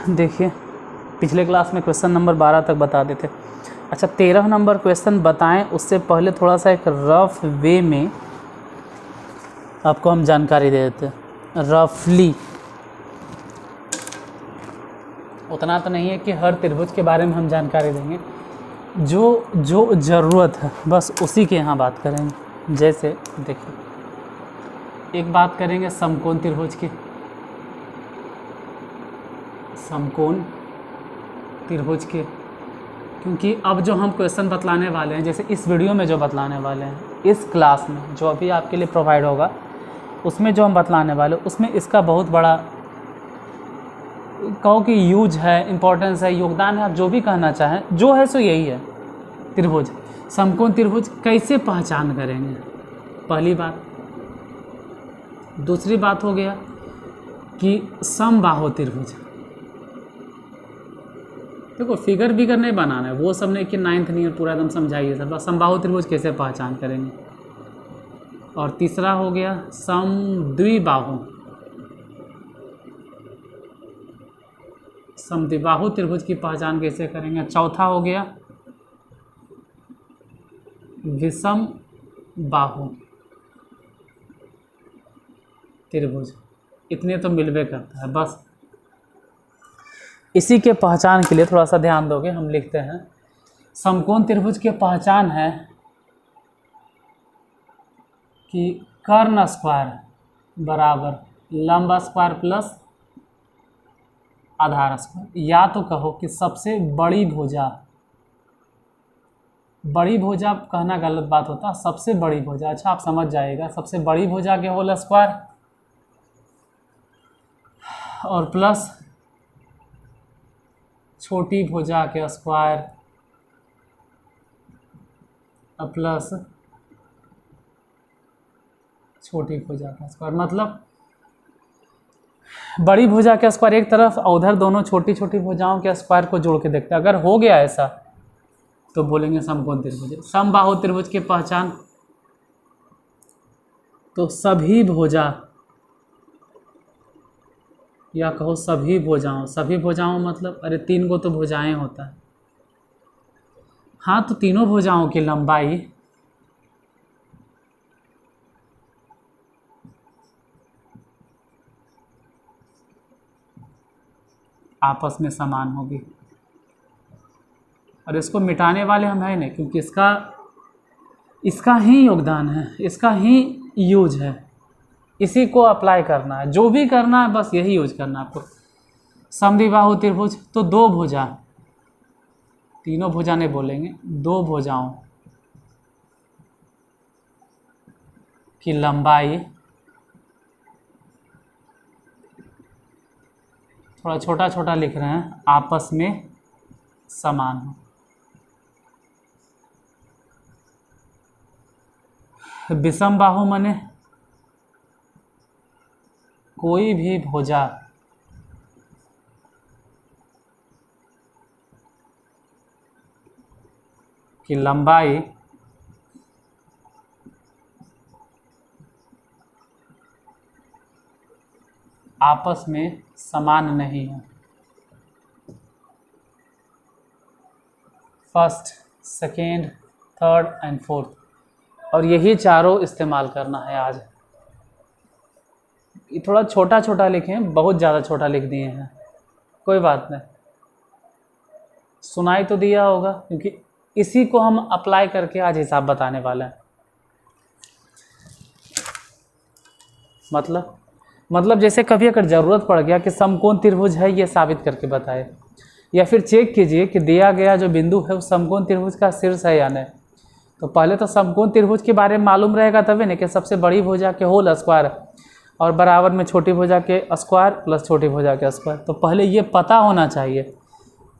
देखिए पिछले क्लास में क्वेश्चन नंबर 12 तक बता देते। अच्छा 13 नंबर क्वेश्चन बताएं उससे पहले थोड़ा सा एक रफ वे में आपको हम जानकारी दे देते हैं। रफली उतना तो नहीं है कि हर त्रिभुज के बारे में हम जानकारी देंगे, जो जो ज़रूरत है बस उसी के यहाँ बात करेंगे। जैसे देखिए एक बात करेंगे समकोण त्रिभुज की, समकोण त्रिभुज के, क्योंकि अब जो हम क्वेश्चन बतलाने वाले हैं, जैसे इस वीडियो में जो बतलाने वाले हैं, इस क्लास में जो अभी आपके लिए प्रोवाइड होगा उसमें जो हम बतलाने वाले उसमें इसका बहुत बड़ा कहो कि यूज है, इम्पोर्टेंस है, योगदान है, आप जो भी कहना चाहें, जो है सो यही है। त्रिभुज, समकोण त्रिभुज कैसे पहचान करेंगे, पहली बात। दूसरी बात हो गया कि समबाहु त्रिभुज। देखो फिगर नहीं बनाना है, वो सब नहीं कि 9th नहीं है पूरा एकदम समझाइए सर, बस समबाहु त्रिभुज कैसे पहचान करेंगे। और तीसरा हो गया समद्विबाहु, समद्विबाहु त्रिभुज की पहचान कैसे करेंगे। चौथा हो गया विषम बाहु त्रिभुज। इतने तो मिलवे करता है, बस इसी के पहचान के लिए थोड़ा सा ध्यान दोगे। हम लिखते हैं समकोण त्रिभुज की पहचान है कि कर्ण स्क्वायर बराबर लंब स्क्वायर प्लस आधार स्क्वायर, या तो कहो कि सबसे बड़ी भुजा, बड़ी भुजा कहना गलत बात होता, सबसे बड़ी भुजा, अच्छा आप समझ जाएगा, सबसे बड़ी भुजा के होल स्क्वायर और प्लस छोटी भुजा के स्क्वायर प्लस छोटी भुजा का स्क्वायर। मतलब बड़ी भुजा के स्क्वायर एक तरफ और उधर दोनों छोटी छोटी भुजाओं के स्क्वायर को जोड़ के देखते हैं। अगर हो गया ऐसा तो बोलेंगे समकोण त्रिभुज। समबाहु त्रिभुज की पहचान तो सभी भुजा या कहो सभी भुजाओं, सभी भुजाओं मतलब अरे 3 को तो भुजाएं होता है, हाँ तो तीनों भुजाओं की लंबाई आपस में समान होगी। और इसको मिटाने वाले हम हैं नहीं, क्योंकि इसका ही योगदान है, इसका ही यूज है, इसी को अप्लाई करना है, जो भी करना है बस यही यूज करना है आपको। समद्विबाहु त्रिभुज तो दो भुजा, तीनों भुजा नहीं बोलेंगे, दो भुजाओं की लंबाई थोड़ा छोटा छोटा लिख रहे हैं, आपस में समान हो। विषम बाहु माने कोई भी भुजा की लंबाई आपस में समान नहीं है। First, second, third and fourth, और यही चारों इस्तेमाल करना है आज। ये थोड़ा छोटा छोटा लिखें, बहुत ज़्यादा छोटा लिख दिए हैं, कोई बात नहीं, सुनाई तो दिया होगा, क्योंकि इसी को हम अप्लाई करके आज हिसाब बताने वाले हैं। मतलब जैसे कभी अगर ज़रूरत पड़ गया कि समकोण त्रिभुज है ये साबित करके बताए, या फिर चेक कीजिए कि दिया गया जो बिंदु है वो समकोण त्रिभुज का शीर्ष है या नहीं, तो पहले तो समकोण त्रिभुज के बारे में मालूम रहेगा तभी नहीं कि सबसे बड़ी भुजा के होल स्क्वायर और बराबर में छोटी भुजा के स्क्वायर प्लस छोटी भुजा के स्क्वायर, तो पहले ये पता होना चाहिए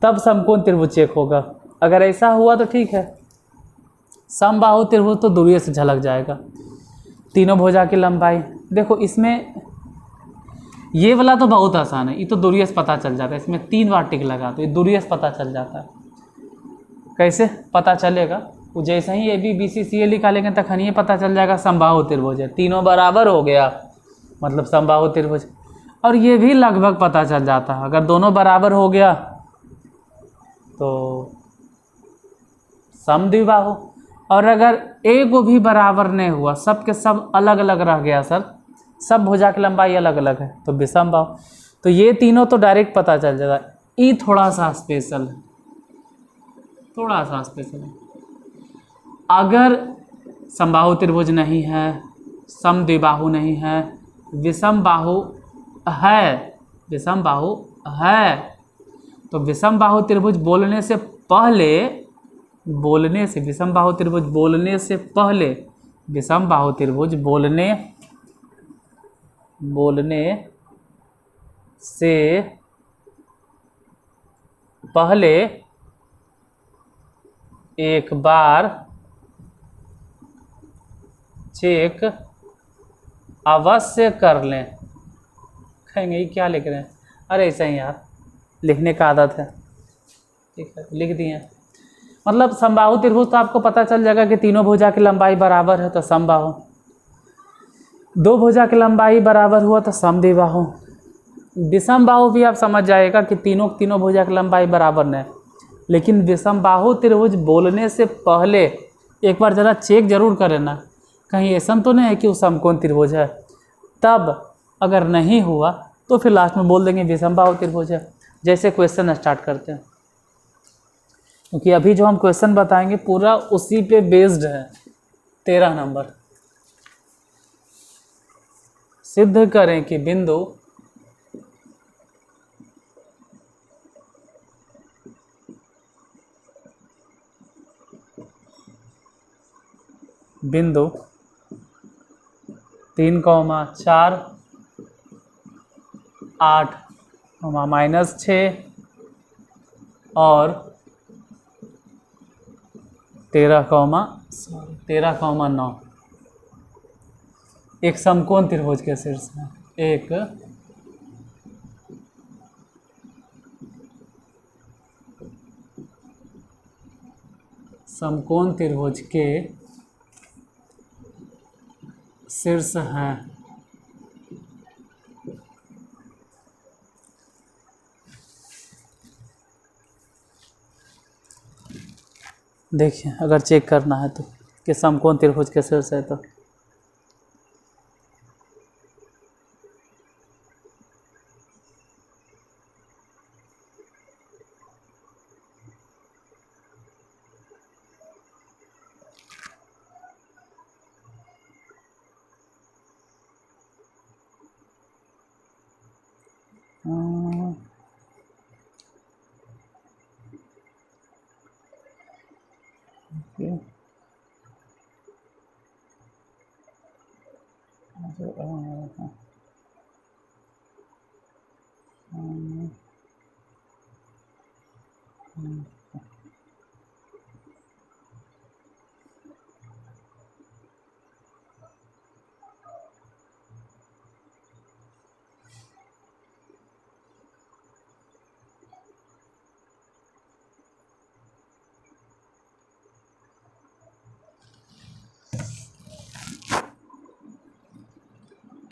तब समकोण त्रिभुज चेक होगा। अगर ऐसा हुआ तो ठीक है। समबाहु त्रिभुज तो दूरी से झलक जाएगा। तीनों भुजा की लंबाई देखो, इसमें ये वाला तो बहुत आसान है, ये तो दूरी से पता चल जाता है, इसमें 3 बार टिक लगा तो ये दूरी से पता चल जाता है। कैसे पता चलेगा, वो जैसे ही ABCCA लिखा लेंगे तखन ये पता चल जाएगा समबाहु त्रिभुज है, तीनों बराबर हो गया मतलब समबाहु त्रिभुज। और ये भी लगभग पता चल जाता है। अगर दोनों बराबर हो गया तो समद्विबाहु, और अगर एक को भी बराबर नहीं हुआ, सब के सब अलग अलग रह गया सर, सब भुजा की लंबाई अलग अलग है, तो विषमबाहु। तो ये तीनों तो डायरेक्ट पता चल जाएगा। ई थोड़ा सा स्पेशल है, थोड़ा सा स्पेशल है। अगर समबाहु त्रिभुज नहीं है, समद्विबाहु नहीं है, विषमबाहु है, विषमबाहु है, तो विषमबाहु त्रिभुज बोलने से पहले, बोलने से विषमबाहु त्रिभुज बोलने से पहले, विषमबाहु त्रिभुज बोलने से पहले एक बार चेक अवश्य कर लें। कहेंगे ये क्या लिख रहे हैं? अरे ऐसा ही यार, लिखने का आदत है, ठीक है, लिख दिए। मतलब समबाहु त्रिभुज तो आपको पता चल जाएगा कि तीनों भुजा की लंबाई बराबर है तो समबाहु, दो भुजा की लंबाई बराबर हुआ तो समद्विबाहु। विषमबाहु भी आप समझ जाएगा कि तीनों भुजा की लंबाई बराबर नहीं, लेकिन विषमबाहु त्रिभुज बोलने से पहले एक बार ज़रा चेक जरूर कर लेना, कहीं ऐसा तो नहीं है कि वो समकोण त्रिभुज है। तब अगर नहीं हुआ तो फिर लास्ट में बोल देंगे विषमबाहु त्रिभुज है। जैसे क्वेश्चन स्टार्ट करते हैं, क्योंकि अभी जो हम क्वेश्चन बताएंगे पूरा उसी पे बेस्ड है। 13 नंबर, सिद्ध करें कि बिंदु 3,4 8, -6 और 13,9 एक समकोण त्रिभुज के शीर्ष है। एक समकोण त्रिभुज के शीर्ष हैं। देखिए अगर चेक करना है तो कि समकोण त्रिभुज के शीर्ष है तो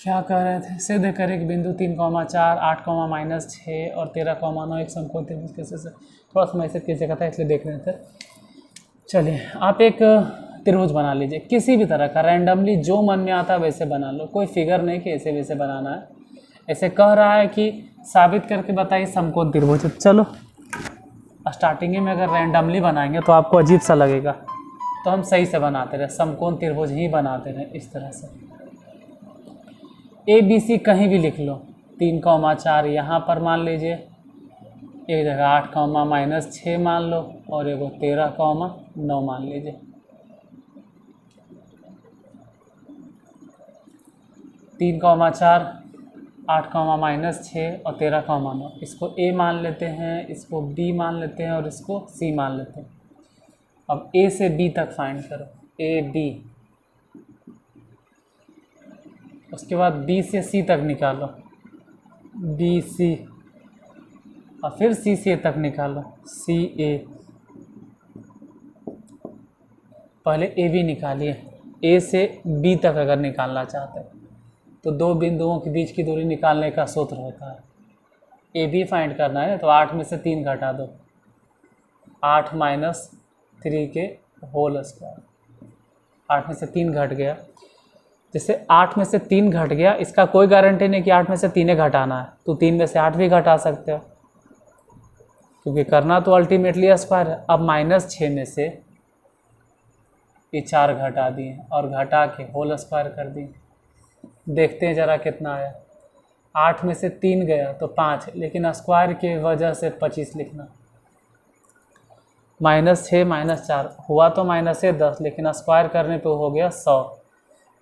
क्या कह रहे थे? सिद्ध करें कि बिंदु 3,4 8, -6 और 13,9 एक समकोण त्रिभुज के शीर्ष। थोड़ा सा मैसेज की जगह था इसलिए देख रहे थे। चलिए आप एक त्रिभुज बना लीजिए किसी भी तरह का, रैंडमली जो मन में आता है वैसे बना लो, कोई फिगर नहीं कि ऐसे वैसे बनाना है। ऐसे कह रहा है कि साबित करके बताइए समकोण त्रिभुज। चलो स्टार्टिंग में अगर रैंडमली बनाएंगे तो आपको अजीब सा लगेगा, तो हम सही से बनाते रहे, समकोण त्रिभुज ही बनाते रहे इस तरह से। ABC कहीं भी लिख लो, 3,4 यहाँ पर मान लीजिए, एक जगह 8, -6 मान लो और एगो 13,9 मान लीजिए। 3,4 8, -6 और 13,9 इसको A मान लेते हैं, इसको B मान लेते हैं और इसको C मान लेते हैं। अब A से B तक फाइंड करो, AB, उसके बाद B से C तक निकालो, BC, और फिर C से A तक निकालो, CA। पहले AB निकालिए, A से B तक अगर निकालना चाहते हैं तो दो बिंदुओं के बीच की दूरी निकालने का सूत्र होता है। ए बी फाइंड करना है तो 8 में से 3 घटा दो, 8 माइनस 3 के होल स्क्वायर। 8 में से 3 घट गया, जैसे 8 में से 3 घट गया, इसका कोई गारंटी नहीं कि 8 में से 3 घटाना है, तो 3 में से 8 भी घटा सकते हो, क्योंकि करना तो अल्टीमेटली स्क्वायर है। अब -6 में से ये 4 घटा दिए और घटा के होल स्क्वायर कर दिए। देखते हैं ज़रा कितना आया। 8 में से 3 गया तो 5, लेकिन स्क्वायर की वजह से 25 लिखना। -6 -4 हुआ तो -10, लेकिन स्क्वायर करने पे हो गया 100।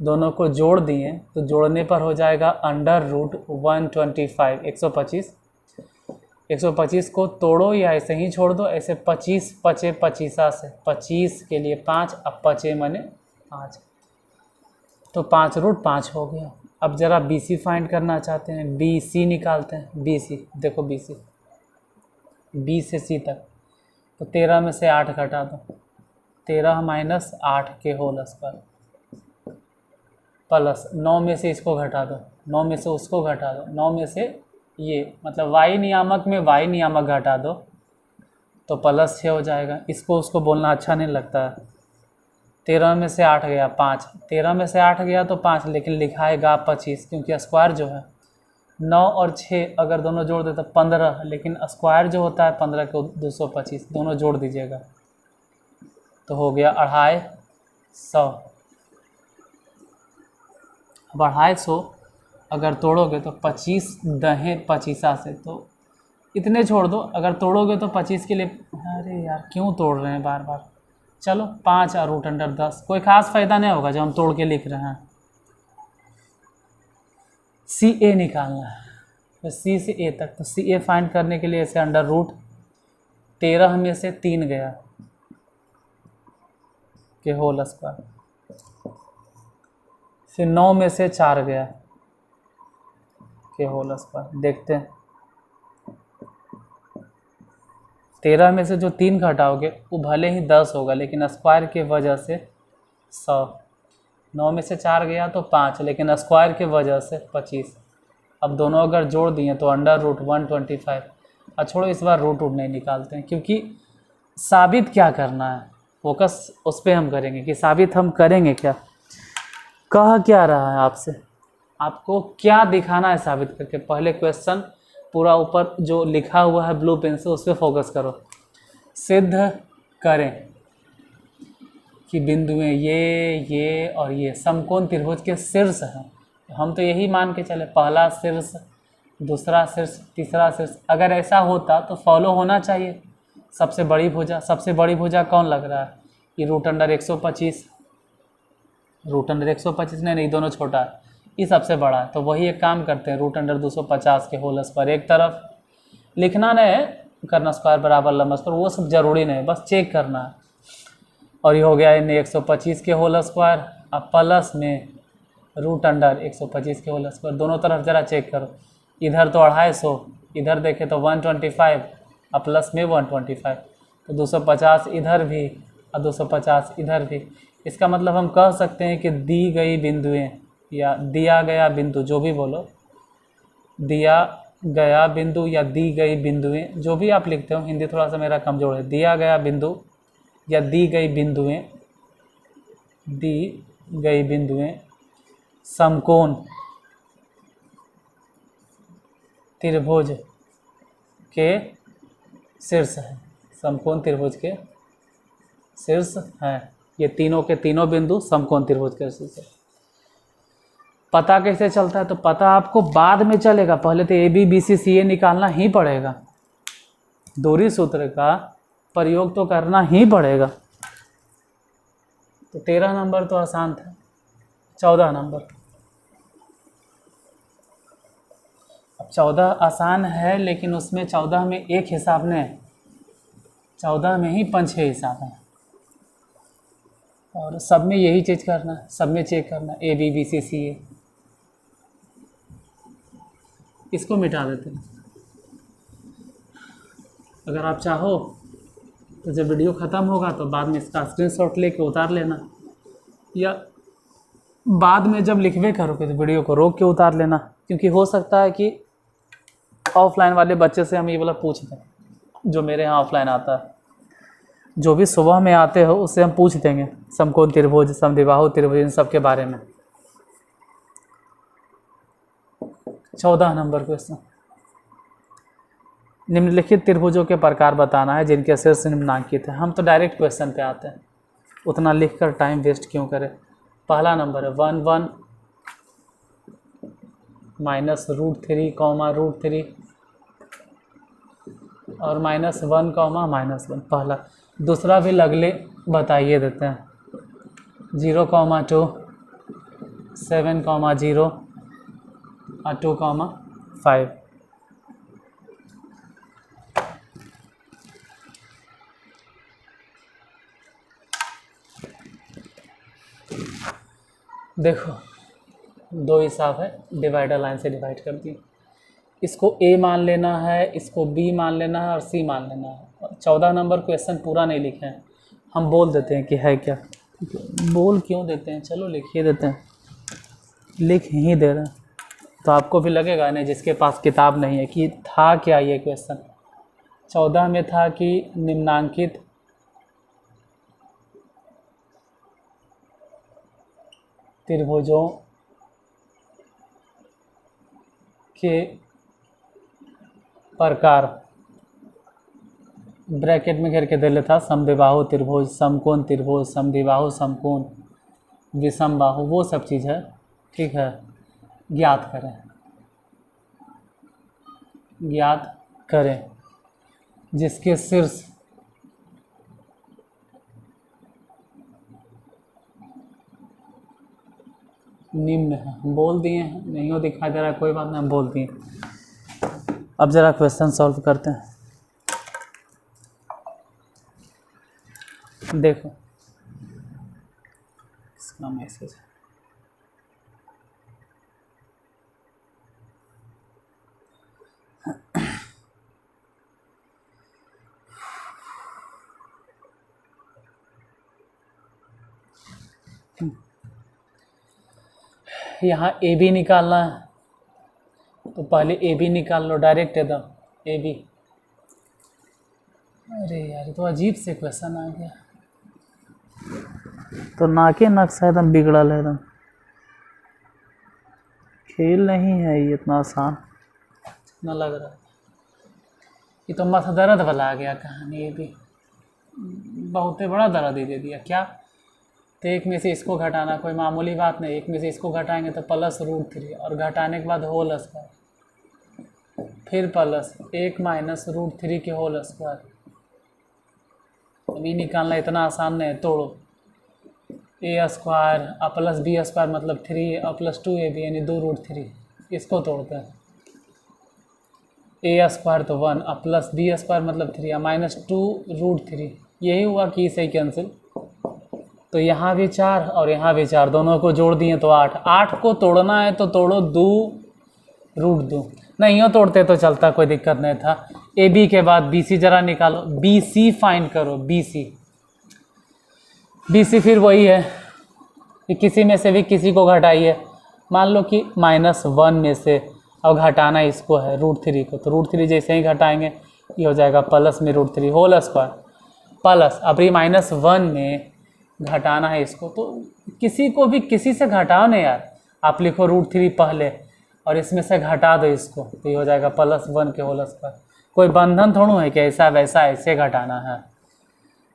दोनों को जोड़ दिए तो जोड़ने पर हो जाएगा √125, 125। 125 को तोड़ो या ऐसे ही छोड़ दो, ऐसे 25 पचे 25 से 25 के लिए 5, अब पचे मने 5, तो 5√5 हो गया। अब ज़रा BC फाइंड करना चाहते हैं, BC निकालते हैं। BC देखो, BC B से C तक, तो 13 में से 8 घटा दो, 13 माइनस 8 के होल स्क्वायर प्लस 9 में से इसको घटा दो, 9 में से उसको घटा दो, 9 में से ये मतलब y नियामक में y नियामक घटा दो तो +6 हो जाएगा। इसको उसको बोलना अच्छा नहीं लगता है। 13 में से 8 गया 5, 13 में से 8 गया तो 5, लेकिन लिखाएगा 25, क्योंकि स्क्वायर जो है 9 और 6 अगर दोनों जोड़ दे तो 15, लेकिन स्क्वायर जो होता है 15 को 225, दोनों जोड़ दीजिएगा तो हो गया 250। अब 250 अगर तोड़ोगे तो 25 दहें 25 से, तो इतने छोड़ दो। अगर तोड़ोगे तो 25 के लिए, अरे यार क्यों तोड़ रहे हैं बार बार। चलो 5 और √10, कोई ख़ास फ़ायदा नहीं होगा जब हम तोड़ के लिख रहे हैं। CA निकालना है, तो C से A तक, तो CA फाइंड करने के लिए ऐसे √13 में से 3 गया के होल स्क्वायर, फिर 9 में से 4 गया के होल स्क्वायर। देखते हैं 13 में से जो 3 घटाओगे वो भले ही 10 होगा, लेकिन स्क्वायर की वजह से 100। 9 में से 4 गया तो 5, लेकिन स्क्वायर की वजह से 25। अब दोनों अगर जोड़ दिए तो √125। और छोड़ो, इस बार रूट नहीं निकालते हैं, क्योंकि साबित क्या करना है, फोकस उस पर हम करेंगे कि साबित हम करेंगे क्या, कह क्या रहा है आपसे, आपको क्या दिखाना है साबित करके। पहले क्वेश्चन पूरा ऊपर जो लिखा हुआ है ब्लू पेन से उस पर फोकस करो। सिद्ध करें कि बिंदुएं ये और ये समकोण त्रिभुज के शीर्ष हैं। हम तो यही मान के चले, पहला शीर्ष, दूसरा शीर्ष, तीसरा शीर्ष। अगर ऐसा होता तो फॉलो होना चाहिए सबसे बड़ी भुजा। सबसे बड़ी भुजा कौन लग रहा है, ये √125, √125 नहीं, दोनों छोटा है, ये सबसे बड़ा है। तो वही एक काम करते हैं, √250 के होल स्क्वायर एक तरफ लिखना नहीं है, करना स्क्वायर बराबर लंबा स्क्वायर, वो सब जरूरी नहीं, बस चेक करना है। और ये हो गया इन्हें 125 के होल स्क्वायर, अब प्लस में √125 के होल स्क्वायर। दोनों तरफ ज़रा चेक करो, इधर तो 250, इधर देखें तो 125 और प्लस में 125, तो 250 इधर भी और 250 इधर भी। इसका मतलब हम कह सकते हैं कि दी गई बिंदुएं या दिया गया बिंदु, जो भी बोलो, दिया गया बिंदु या दी गई बिंदुएं, जो भी आप लिखते हो, हिंदी थोड़ा सा मेरा कमज़ोर है। दिया गया बिंदु या दी गई बिंदुएं समकोण त्रिभुज के शीर्ष है, समकोण त्रिभुज के शीर्ष हैं। ये तीनों के तीनों बिंदु समकोण त्रिभुज के शीर्ष है। पता कैसे चलता है, तो पता आपको बाद में चलेगा, पहले तो AB BC CA निकालना ही पड़ेगा। दूरी सूत्र का प्रयोग तो करना ही पड़ेगा। तो 13 नंबर तो आसान था। 14 नंबर, अब 14 आसान है, लेकिन उसमें 14 में एक हिसाब नहीं, 14 में ही 5-6 हिसाब हैं, और सब में यही चीज़ करना है, सब में चेक करना है AB BC CA। इसको मिटा देते हैं। अगर आप चाहो तो जब वीडियो ख़त्म होगा तो बाद में इसका स्क्रीनशॉट लेके उतार लेना, या बाद में जब लिखवे करोगे तो वीडियो को रोक के उतार लेना, क्योंकि हो सकता है कि ऑफलाइन वाले बच्चे से हम ये वाला पूछ दें, जो मेरे यहाँ ऑफलाइन आता है, जो भी सुबह में आते हो उससे हम पूछ देंगे समकोण त्रिभुज, समद्विबाहु त्रिभुज, इन सब के बारे में। 14 नंबर क्वेश्चन, निम्नलिखित त्रिभुजों के प्रकार बताना है जिनके शीर्ष निम्नांकित है। हम तो डायरेक्ट क्वेश्चन पे आते हैं, उतना लिखकर टाइम वेस्ट क्यों करें। पहला नंबर है 1 1 माइनस √3 √3 और -1 -1। पहला। दूसरा भी लगले बताइए देते हैं 0 2 7 0 और 2 5। देखो दो हिसाब है, डिवाइडर लाइन से डिवाइड कर दी। इसको A मान लेना है, इसको B मान लेना है और C मान लेना है। 14 नंबर क्वेश्चन पूरा नहीं लिखे हैं, हम बोल देते हैं कि है क्या। बोल क्यों देते हैं, चलो लिखिए देते हैं, लिख ही दे रहे हैं तो आपको भी लगेगा नहीं जिसके पास किताब नहीं है कि था क्या ये क्वेश्चन। 14 में था कि निम्नांकित त्रिभुजों के प्रकार, ब्रैकेट में घेर के दे लेता समद्विबाहु त्रिभुज, समकोण त्रिभुज, समद्विबाहु समकोण, विषम बाहु, वो सब चीज़ है। ठीक है, ज्ञात करें जिसके शीर्ष निम्न है। बोल दिए हैं, नहीं हो दिखाई दे रहा है, कोई बात नहीं, हम बोल दिए। अब ज़रा क्वेश्चन सॉल्व करते हैं। देखो इसका मैसेज है, यहाँ ए बी निकालना है तो पहले ए बी निकाल लो डायरेक्ट एकदम ए बी। अरे यार तो अजीब से क्वेश्चन आ गया, तो नाके नक्शा एकदम बिगड़ल है, एकदम खेल नहीं है ये इतना आसान न लग रहा है। ये तो माथा दर्द वाला आ गया कहानी, ये भी बहुत बड़ा दर्द ही दे दिया क्या। तो एक में से इसको घटाना कोई मामूली बात नहीं, एक में से इसको घटाएंगे तो +√3 और घटाने के बाद होल स्क्वायर, फिर प्लस 1 -√3 के होल स्क्वायर। अभी निकालना इतना आसान नहीं है, तोड़ो a स्क्वायर और प्लस b स्क्वायर मतलब 3 और प्लस 2ab यानी 2√3, इसको तोड़ते हैं। a स्क्वायर तो 1 और प्लस b स्क्वायर मतलब 3 और -2√3, यही हुआ कि इसे कैंसिल। तो यहाँ भी 4 और यहाँ भी 4, दोनों को जोड़ दिए तो 8। 8 को तोड़ना है तो तोड़ो 2√2, नहीं हो तोड़ते तो चलता, कोई दिक्कत नहीं था। ए बी के बाद बी सी जरा निकालो, बी सी फाइंड करो, बी सी फिर वही है कि किसी में से भी किसी को घटाइए। मान लो कि -1 में से अब घटाना इसको है √3 को, तो √3 जैसे ही घटाएंगे ये हो जाएगा प्लस में √3 होल स्क्वायर प्लस, अब ये -1 में घटाना है इसको, तो किसी को भी किसी से घटाओ नहीं यार, आप लिखो √3 पहले और इसमें से घटा दो इसको, तो ये हो जाएगा +1 के होल स्क्वायर। कोई बंधन थोड़ा है कि ऐसा वैसा ऐसे घटाना है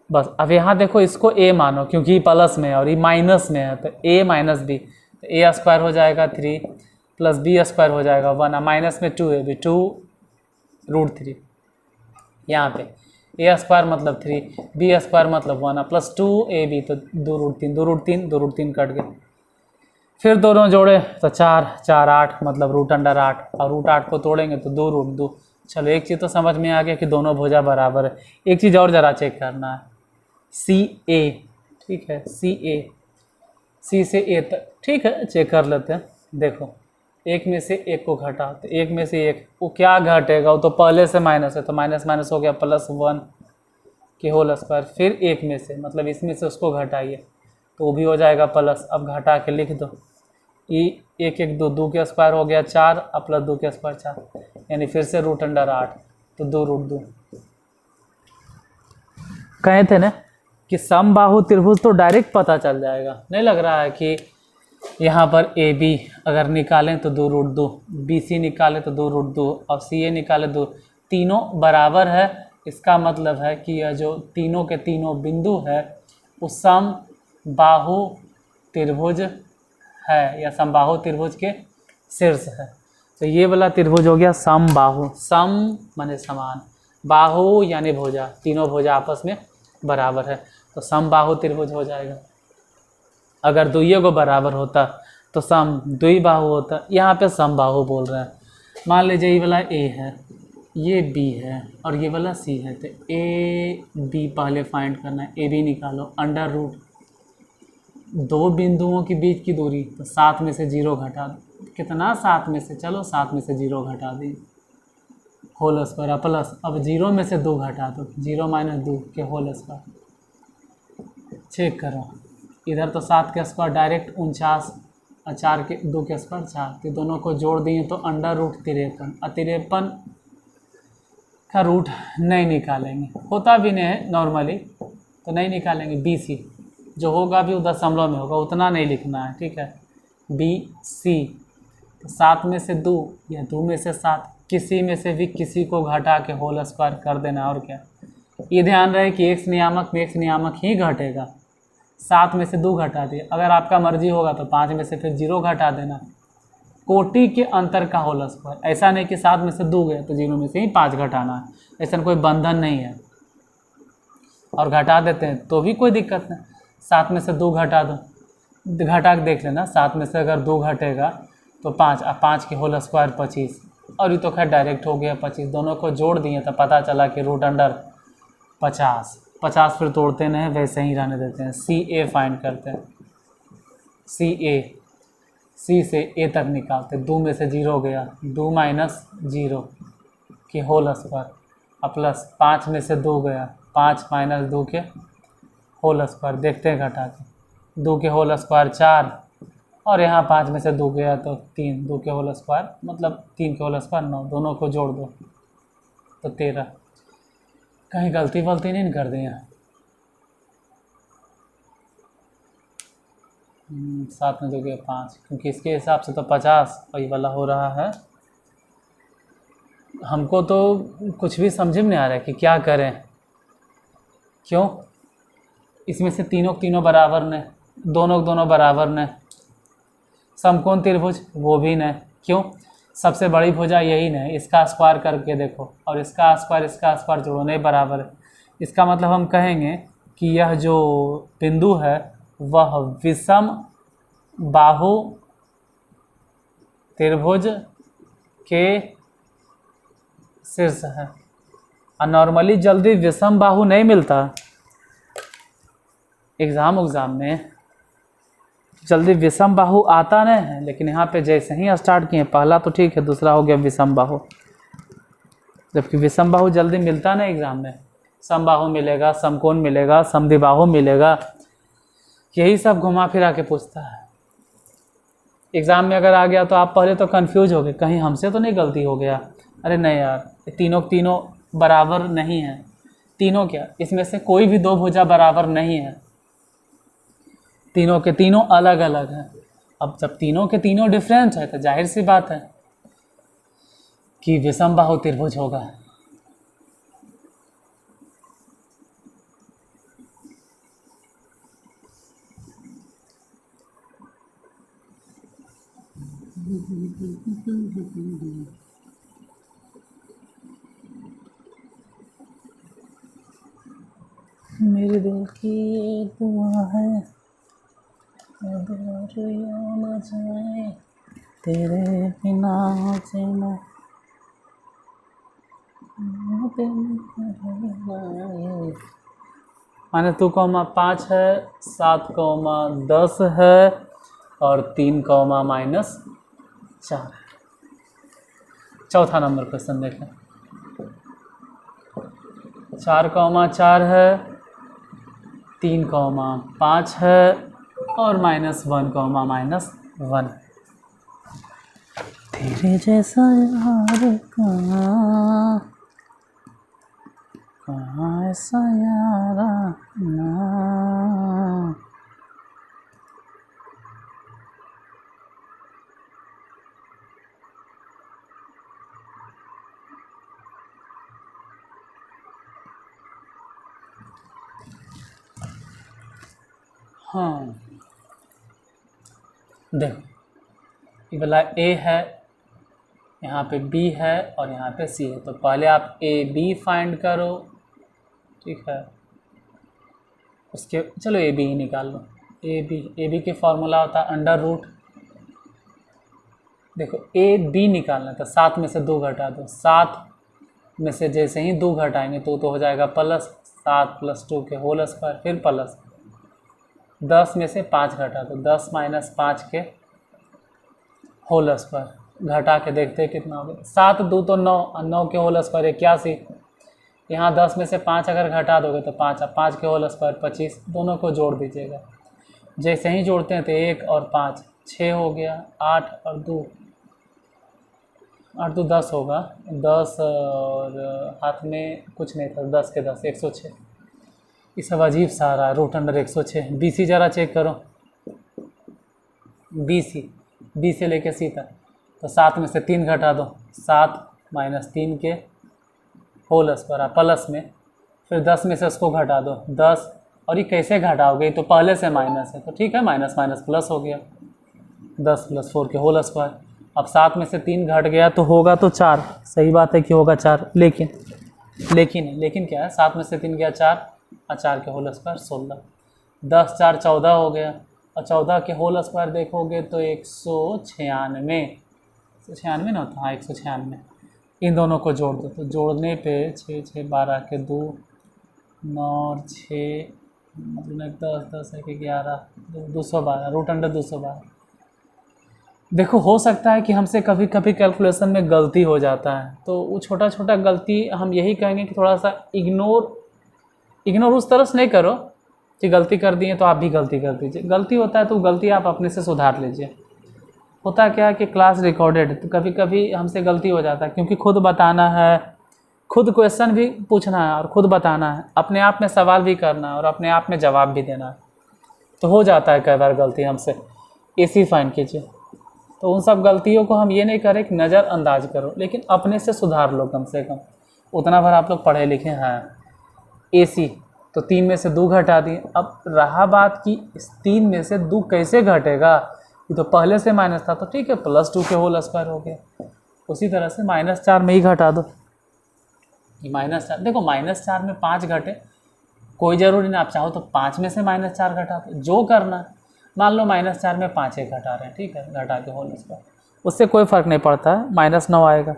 बस। अब यहाँ देखो इसको a मानो क्योंकि प्लस में है और ये माइनस में है, तो a माइनस बी, तो a स्क्वायर हो जाएगा 3 प्लस b स्क्वायर हो जाएगा 1 और माइनस में 2ab 2√3। यहाँ पे a स्क्वायर मतलब 3, b स्क्वायर मतलब 1 और प्लस 2ab तो 2√3 कट गए। फिर दोनों जोड़े तो 4 4 8 मतलब √8 और √8 को तोड़ेंगे तो 2√2। चलो एक चीज़ तो समझ में आ गया कि दोनों भुजा बराबर है। एक चीज़ और ज़रा चेक करना है, सी ए, ठीक है, सी से ए तक, ठीक है, चेक कर लेते हैं। देखो एक में से एक को घटा, तो एक में से एक वो क्या घटेगा, वो तो पहले से माइनस है, तो माइनस माइनस हो गया +1 के होल स्क्वायर। फिर एक में से मतलब इसमें से उसको घटाइए तो वो भी हो जाएगा प्लस। अब घटा के लिख दो, ई 1 1 2, 2 के स्क्वायर हो गया 4 और प्लस 2 के स्क्वायर 4, यानी फिर से √8, तो 2√2। कहे थे ना कि समबाहु त्रिभुज तो डायरेक्ट पता चल जाएगा, नहीं लग रहा है कि यहाँ पर ए बी अगर निकालें तो 2√2, बी सी निकालें तो 2√2 और सी ए निकालें 2, तीनों बराबर है। इसका मतलब है कि यह जो तीनों के तीनों बिंदु है वो समबाहु त्रिभुज है या समबाहु त्रिभुज के शीर्ष है। तो ये वाला त्रिभुज हो गया समबाहु, सम माने समान, बाहु यानी भुजा, तीनों भुजा आपस में बराबर है, तो समबाहु त्रिभुज हो जाएगा। अगर दुइयों को बराबर होता तो सम द्विबाहु होता, यहाँ पे समबाहु बोल रहे हैं। मान लीजिए ये वाला ए है, ये बी है और ये वाला सी है, तो ए बी पहले फाइंड करना है। ए बी निकालो, अंडर रूट दो बिंदुओं के बीच की दूरी, तो 7 में से 0 घटा दो, कितना 7 में से, चलो 7 में से 0 घटा दी, होल स्क्वायर प्लस, अब 0 में से 2 घटा दो, 0 - 2 के होल स्क्वायर। चेक करो, इधर तो 7 के स्क्वायर डायरेक्ट 49 और 4 के 2 के स्क्वायर 4, तो दोनों को जोड़ दिए तो अंडर रूट 53, और 53 का रूट नहीं निकालेंगे, होता भी नहीं है नॉर्मली, तो नहीं निकालेंगे। बी सी जो होगा भी वो दशमलव में होगा, उतना नहीं लिखना है, ठीक है। बी सी तो 7 में से 2 या 2 में से 7, किसी में से भी किसी को घटा के होल स्क्वायर कर देना, और क्या। ये ध्यान रहे कि एक्स नियामक में एक्स नियामक ही घटेगा। 7 में से 2 घटा दिए, अगर आपका मर्जी होगा तो 5 में से फिर 0 घटा देना, कोटि के अंतर का होल स्क्वायर। ऐसा नहीं कि 7 में से 2 गए तो 0 में से ही 5 घटाना है, ऐसा कोई बंधन नहीं है। और घटा देते हैं तो भी कोई दिक्कत नहीं, 7 में से 2 घटा दो, घटा के देख लेना, 7 में से अगर 2 घटेगा तो 5, और 5 के होल स्क्वायर 25, और ये तो खैर डायरेक्ट हो गया 25, दोनों को जोड़ दिए तो पता चला कि √50, 50 फिर तोड़ते नहीं, वैसे ही रहने देते हैं। सी ए फाइंड करते हैं, सी ए, सी से ए तक निकालते, 2 में से 0 गया, 2 - 0 के होल स्क्वायर, और प्लस 5 में से 2 गया, 5 - 2 के होल स्क्वायर, देखते हैं घटा के, 2 के होल स्क्वायर 4, और यहाँ 5 में से 2 गया तो 3, 2 के होल स्क्वायर मतलब 3 के होल स्क्वायर 9, दोनों को जोड़ दो तो 13। कहीं गलती वलती नहीं कर दी हैं? 7 में 2 गया 5, क्योंकि इसके हिसाब से तो 50 और ये वाला हो रहा है। हमको तो कुछ भी समझ में नहीं आ रहा है कि क्या करें, क्यों। इसमें से तीनों बराबर ने, दोनों बराबर ने, समकोण त्रिभुज वो भी नहीं, क्यों। सबसे बड़ी भुजा यही नहीं, इसका स्क्वायर करके देखो, और इसका स्क्वायर जोड़ो, नहीं बराबर है। इसका मतलब हम कहेंगे कि यह जो बिंदु है वह विषम बाहु त्रिभुज के शीर्ष है। और नॉर्मली जल्दी विषम बाहु नहीं मिलता, एग्ज़ाम में जल्दी विषम बाहु आता नहीं है, लेकिन यहाँ पे जैसे ही स्टार्ट किए, पहला तो ठीक है, दूसरा हो गया विषम बाहु, जबकि विषम बाहु जल्दी मिलता नहीं एग्ज़ाम में। समबाहु मिलेगा, समकोण मिलेगा, समद्विबाहु मिलेगा, यही सब घुमा फिरा के पूछता है। एग्ज़ाम में अगर आ गया तो आप पहले तो कंफ्यूज हो गए, कहीं हमसे तो नहीं गलती हो गया। अरे नहीं यार, तीनों बराबर नहीं है, तीनों क्या, इसमें से कोई भी 2 भुजा बराबर नहीं है, तीनों के तीनों अलग अलग हैं। अब जब तीनों के तीनों डिफरेंट है तो जाहिर सी बात है कि विषम बाहु त्रिभुज होगा। मेरे दिल की ये दुआ है, न जाए तेरे बिना जीना, माने 2,5 है, 7,10 है और 3,-4। चौथा नंबर क्वेश्चन देखें, 4,4 है, 3,5 है और -1, -1। तेरे जैसा यार कहाँ ऐसा यारा ना। हाँ देखो, ये वाला ए है, यहाँ पे बी है और यहाँ पे सी है। तो पहले आप ए बी फाइंड करो, ठीक है। उसके चलो ए बी ही निकाल लो। ए बी के फॉर्मूला होता है अंडर रूट। देखो ए बी निकालना था, 7 में से 2 घटा दो। 7 में से जैसे ही 2 घटाएंगे तो हो जाएगा प्लस 7 + 2 के होल स्क्वायर, फिर प्लस 10 में से 5 घटा दो। 10 - 5 के होल स्क्वायर, घटा के देखते हैं कितना हो गया। 7 2 तो 9, 9 के होल स्क्वायर 81। यहाँ 10 में से 5 अगर घटा दोगे तो 5, 5 के होल स्क्वायर 25। दोनों को जोड़ दीजिएगा। जैसे ही जोड़ते हैं तो 1 और 5 6 हो गया। 8 और 2 10 होगा। 10 और हाथ में कुछ नहीं था, 10 के 10 106। ये सब अजीब सा आ रहा है, रूट अंडर 106। बी सी ज़रा चेक करो। बी से लेके सी तक तो 7 में से 3 घटा दो। 7 - 3 के होल स्क्वायर प्लस में, फिर 10 में से उसको घटा दो 10। और ये कैसे घटाओगे, तो पहले से माइनस है तो ठीक है, माइनस माइनस प्लस हो गया। 10 + 4 के होल स्क्वायर। अब 7 में से 3 घट गया तो होगा तो 4। सही बात है कि होगा 4, लेकिन क्या है, 7 में से 3 गया 4 और 4 के होल स्क्वायर 16। 10 4 14 हो गया और 14 के होल स्क्वायर देखोगे तो 196। 196 ना होता, हाँ 196। इन दोनों को जोड़ दो तो जोड़ने पे 6 6 12 के 2 9 और 6 मतलब 10 10 1 11 212, रूट अंडर 212। देखो हो सकता है कि हमसे कभी कभी कैलकुलेशन में गलती हो जाता है, तो वो छोटा छोटा गलती हम यही कहेंगे कि थोड़ा सा इग्नोर उस तरह से नहीं करो कि गलती कर दिए तो आप भी गलती कर दीजिए। गलती होता है तो गलती आप अपने से सुधार लीजिए। होता क्या है कि क्लास रिकॉर्डेड है तो कभी कभी हमसे गलती हो जाता है, क्योंकि खुद बताना है, खुद क्वेश्चन भी पूछना है और खुद बताना है, अपने आप में सवाल भी करना है और अपने आप में जवाब भी देना है, तो हो जाता है कई बार गलती हमसे। इसी फाइन कीजिए। तो उन सब गलतियों को हम ये नहीं करें कि नज़रअंदाज करो, लेकिन अपने से सुधार लो कम से कम। उतना भर आप लोग पढ़े लिखे हैं। AC तो 3 में से 2 घटा दिए। अब रहा बात कि इस 3 में से 2 कैसे घटेगा, ये तो पहले से माइनस था तो ठीक है, +2 के होल स्क्वायर हो गया। उसी तरह से -4 में ही घटा दो। ये -4 देखो, -4 में 5 घटे कोई ज़रूरी नहीं, आप चाहो तो 5 में से -4 घटा दो, जो करना है। मान लो -4 में 5 एक घटा रहे हैं, ठीक है, घटा के होल स्क्वायर, उससे कोई फ़र्क नहीं पड़ता है, -9 आएगा।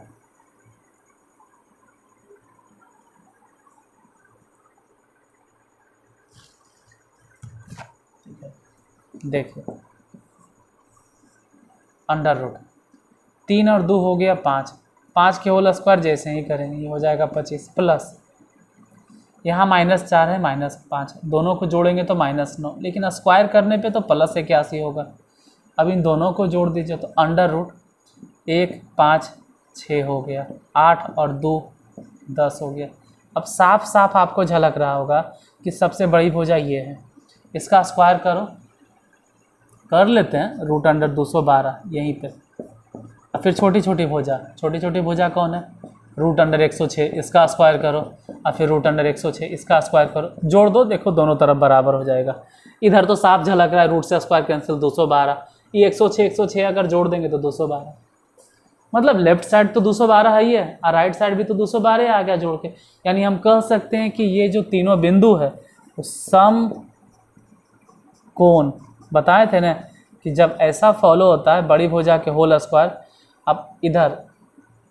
देखिए अंडर रूट 3 और 2 हो गया 5, 5 के होल स्क्वायर जैसे ही करेंगे ये हो जाएगा 25 प्लस यहाँ -4 है -5, दोनों को जोड़ेंगे तो -9, लेकिन स्क्वायर करने पे तो +81 होगा। अब इन दोनों को जोड़ दीजिए तो अंडर रूट 1 5 6 हो गया, 8 और 2 10 हो गया। अब साफ साफ आपको झलक रहा होगा कि सबसे बड़ी भुजा ये है, इसका स्क्वायर करो, कर लेते हैं रूट अंडर 212 यहीं पे। अब फिर छोटी छोटी भुजा कौन है, रूट अंडर 106, इसका स्क्वायर करो, और फिर रूट अंडर 106 इसका स्क्वायर करो, जोड़ दो, देखो दोनों तरफ बराबर हो जाएगा। इधर तो साफ झलक रहा है, रूट से स्क्वायर कैंसिल 212, ये 106 अगर जोड़ देंगे तो 212, मतलब लेफ्ट साइड तो 212 है ही है और राइट साइड भी तो 212 आ गया जोड़ के। यानी हम कह सकते हैं कि ये जो तीनों बिंदु है वो सम कोण बताए थे ना कि जब ऐसा फॉलो होता है बड़ी भुजा के होल स्क्वायर, अब इधर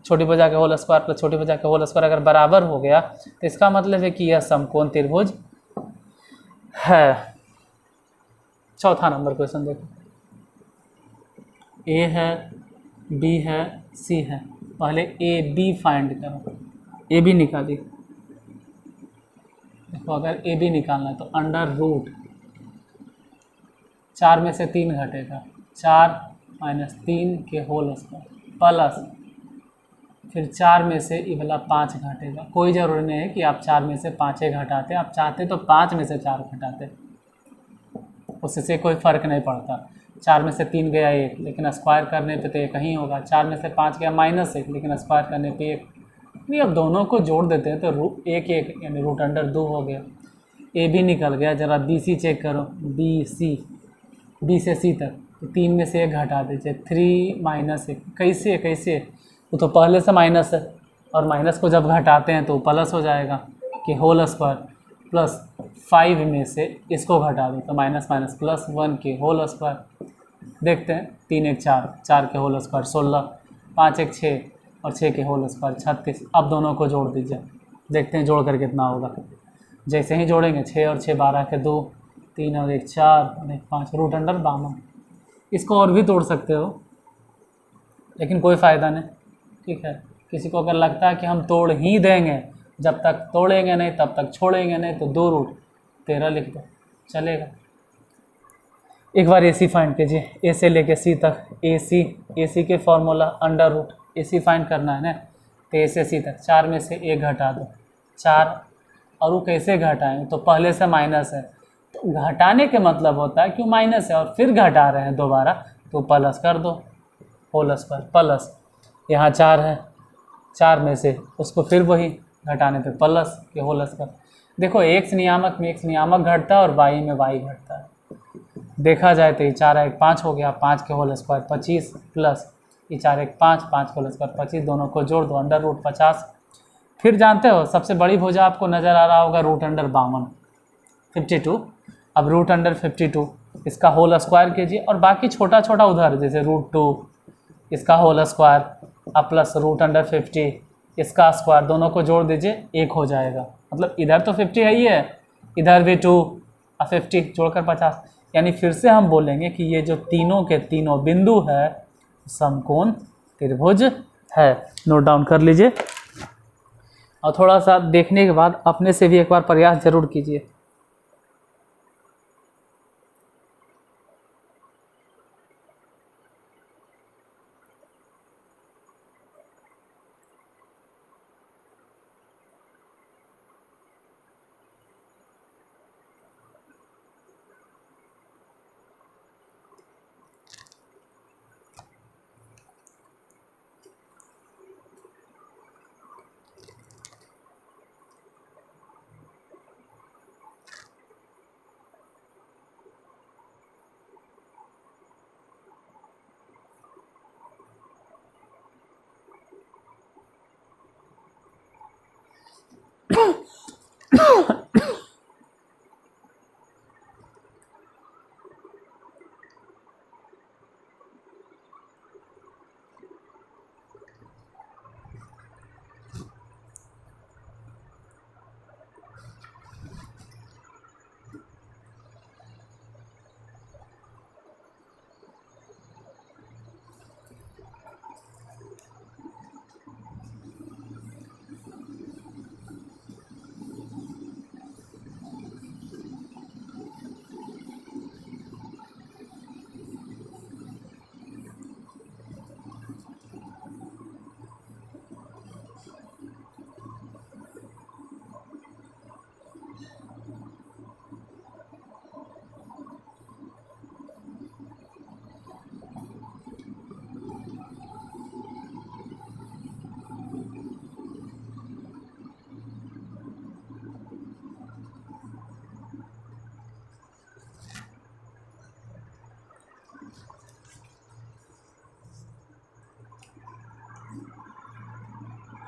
छोटी भुजा के होल स्क्वायर प्लस छोटी भुजा के होल स्क्वायर अगर बराबर हो गया तो इसका मतलब है कि यह समकोण त्रिभुज है। चौथा नंबर क्वेश्चन देखो, ए है, बी है, सी है, पहले ए बी फाइंड करो। ए बी निकालिए। देखो अगर ए बी निकालना है तो अंडर रूट 4 में से 3 घटेगा, 4 माइनस 3 के होल स्क्वायर प्लस फिर 4 में से ये वाला 5 घटेगा। कोई ज़रूरी नहीं है कि आप 4 में से 5 ही घटाते, आप चाहते तो 5 में से 4 घटाते, उससे कोई फ़र्क नहीं पड़ता। 4 में से 3 गया 1, लेकिन स्क्वायर करने पे तो एक ही होगा। 4 में से 5 गया -1, लेकिन स्क्वायर करने पे 1। नहीं, अब दोनों को जोड़ देते हैं तो एक यानी √2 हो गया। ए भी निकल गया। ज़रा बी सी चेक करो, बी सी, बी से सी तक तो 3 में से 1 घटा दीजिए, 3 माइनस 1। कैसे वो तो पहले से माइनस है, और माइनस को जब घटाते हैं तो प्लस हो जाएगा कि होल स्क्वायर प्लस 5 में से इसको घटा दो तो माइनस माइनस प्लस 1 के होल स्क्वायर। देखते हैं, 3 1 4, 4 के होल स्क्वायर 16, 5 1 6 और 6 के होल स्क्वायर 36। अब दोनों को जोड़ दीजिए, देखते हैं जोड़ कर कितना होगा। जैसे ही जोड़ेंगे 6 और 6 12 के 2, 3 और 1 4 और 1 5, √52। इसको और भी तोड़ सकते हो, लेकिन कोई फ़ायदा नहीं, ठीक है। किसी को अगर लगता है कि हम तोड़ ही देंगे, जब तक तोड़ेंगे नहीं तब तक छोड़ेंगे नहीं, तो 2√13 लिख दो, चलेगा। एक बार AC फाइंड कीजिए, ए से लेके सी तक। AC के formula under root, AC find करना है ना, तो ए से सी तक 4 में से 1 घटा दो, 4। और वो कैसे घटाएंगे, तो पहले से माइनस है, तो घटाने के मतलब होता है कि माइनस है और फिर घटा रहे हैं दोबारा, तो प्लस कर दो, होल स्क्वायर प्लस। यहाँ 4 है, 4 में से उसको फिर वही घटाने पे प्लस के होल स्क्वायर। देखो x नियामक में x नियामक घटता है और y में y घटता है। देखा जाए तो ये 4 1 5 हो गया, 5 के होल स्क्वायर 25 प्लस ये 4 1 5, 5 के होल स्क्वायर 25, दोनों को जोड़ दो, अंडर रूट 50। फिर जानते हो सबसे बड़ी भुजा आपको नज़र आ रहा होगा √52, 52। अब √52 इसका होल स्क्वायर कीजिए, और बाकी छोटा छोटा उधर जैसे √2 इसका होल स्क्वायर अब प्लस √50 इसका स्क्वायर, दोनों को जोड़ दीजिए, 1 हो जाएगा। मतलब इधर तो 50 है ही है, इधर भी 2 और 50 जोड़कर 50। यानी फिर से हम बोलेंगे कि ये जो तीनों के तीनों बिंदु है समकोण त्रिभुज है। नोट डाउन कर लीजिए, और थोड़ा सा देखने के बाद अपने से भी एक बार प्रयास जरूर कीजिए।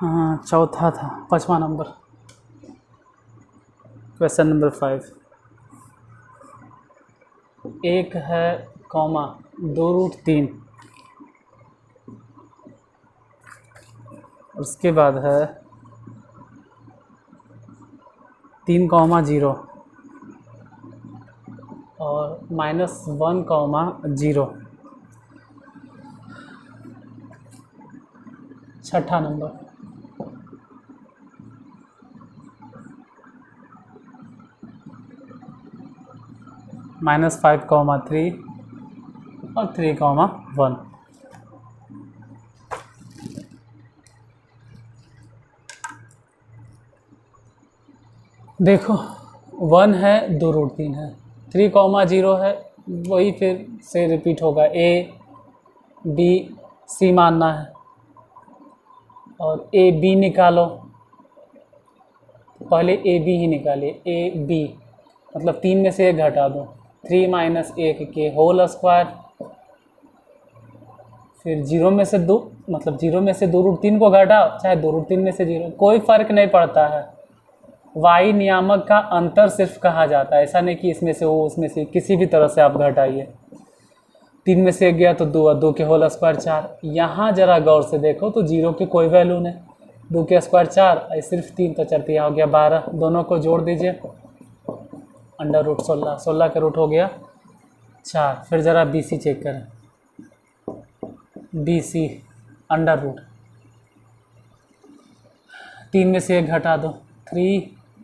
हाँ, चौथा था, 5वां नंबर, क्वेश्चन नंबर 5। एक है कॉमा 2√3, उसके बाद है 3,0 और -1,0। छठा नंबर, -5, 3 और 3, 1। देखो 1 है, 2√3 है, 3, 0 है, वही फिर से रिपीट होगा। A B C मानना है और A B निकालो, पहले A B ही निकालिए। A B मतलब 3 में से 1 घटा दो, 3 - 1 के होल स्क्वायर, फिर 0 में से 2 मतलब 0 में से 2√3 को घटाओ, चाहे 2√3 में से 0, कोई फ़र्क नहीं पड़ता है। वाई नियामक का अंतर सिर्फ कहा जाता है, ऐसा नहीं कि इसमें से वो उसमें से, किसी भी तरह से आप घटाइए। 3 में से 1 गया तो 2, 2 के होल स्क्वायर 4। यहाँ जरा गौर से देखो तो 0 की कोई वैल्यू नहीं, 2 के स्क्वायर 4, सिर्फ 3 तो 4 हो गया 12। दोनों को जोड़ दीजिए, √16, 16 का रूट हो गया 4। फिर ज़रा BC चेक करें, BC √, 3 में से 1 घटा दो, 3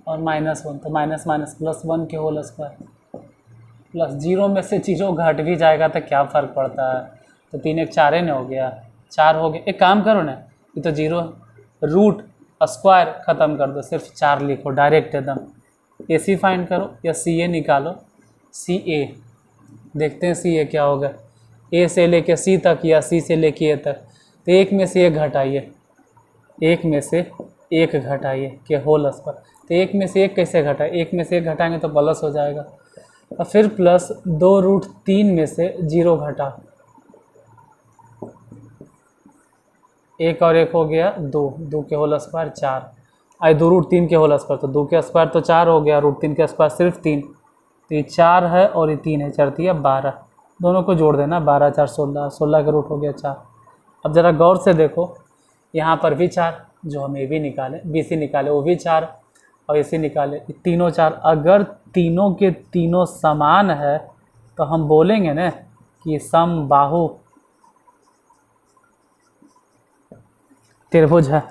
और -1 तो +1 के होल स्क्वायर, प्लस 0 में से 0 घट भी जाएगा तो क्या फ़र्क पड़ता है। तो 3 1 4 ने हो गया, 4 हो गया। एक काम करो ना, ये तो 0 रूट स्क्वायर ख़त्म कर दो, सिर्फ 4 लिखो डायरेक्ट एकदम। AC फाइंड करो या CA निकालो, CA देखते हैं CA क्या होगा। A से लेके C तक या C से लेके A तक, तो 1 में से 1 घटाइए, 1 में से 1 घटाइए के होल स्क्वायर। तो 1 में से 1 कैसे घटाए, 1 में से 1 घटाएंगे तो प्लस हो जाएगा, और फिर प्लस 2√3 में से 0 घटा, 1 और 1 हो गया 2, 2 के होल स्क्वायर 4, आई 2√3 के होल स्क्वायर, तो 2 के स्क्वायर तो 4 हो गया, √3 के स्क्वायर सिर्फ 3, तो ये 4 है और ये 3 है, 4 3 12, दोनों को जोड़ देना, 12 4 16, 16 का रूट हो गया 4। अब ज़रा गौर से देखो, यहाँ पर भी 4, जो हम A भी निकाले, BC निकाले, वो भी 4 और AC निकाले, तीनों 4। अगर तीनों के तीनों समान है तो हम बोलेंगे ना कि समबाहु त्रिभुज है।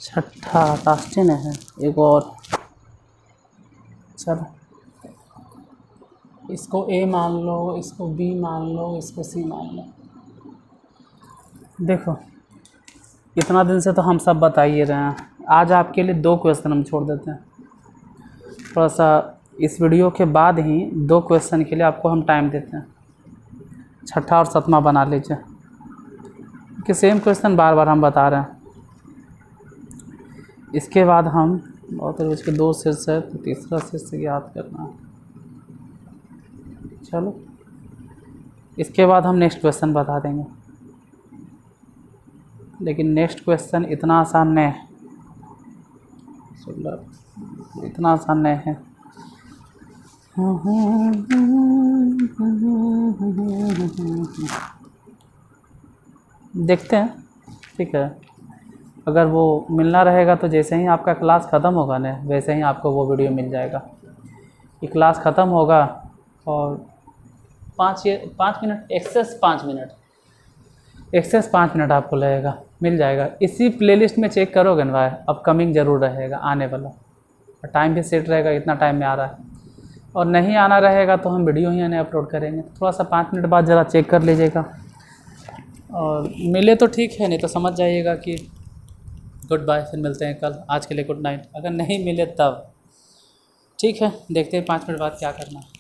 छठा लास्ट में है एक और, चलो इसको A मान लो, इसको B मान लो, इसको C मान लो। देखो इतना दिन से तो हम सब बता ही रहे हैं, आज आपके लिए 2 क्वेश्चन हम छोड़ देते हैं। थोड़ा सा इस वीडियो के बाद ही 2 क्वेश्चन के लिए आपको हम टाइम देते हैं, छठा और सातवां बना लीजिए, कि सेम क्वेश्चन बार बार हम बता रहे हैं। इसके बाद हम बहुत इसके 2 शीर्ष है, तो तीसरा शीर्ष याद करना है। चलो इसके बाद हम नेक्स्ट क्वेश्चन बता देंगे, लेकिन नेक्स्ट क्वेश्चन इतना आसान नहीं है, इतना आसान नहीं है। देखते हैं, ठीक है। अगर वो मिलना रहेगा तो जैसे ही आपका क्लास ख़त्म होगा ना, वैसे ही आपको वो वीडियो मिल जाएगा। ये क्लास ख़त्म होगा और 5 मिनट एक्सेस 5 मिनट आपको लगेगा, मिल जाएगा। इसी प्लेलिस्ट में चेक करोगे ना भाई, अपकमिंग ज़रूर रहेगा आने वाला, टाइम भी सेट रहेगा, इतना टाइम में आ रहा है। और नहीं आना रहेगा तो हम वीडियो ही आने अपलोड करेंगे, थोड़ा सा 5 मिनट बाद ज़रा चेक कर लीजिएगा। और मिले तो ठीक है, नहीं तो समझ जाइएगा कि गुड बाय, फिर मिलते हैं कल। आज के लिए गुड नाइट। अगर नहीं मिले तब ठीक है, देखते हैं 5 मिनट बाद क्या करना है।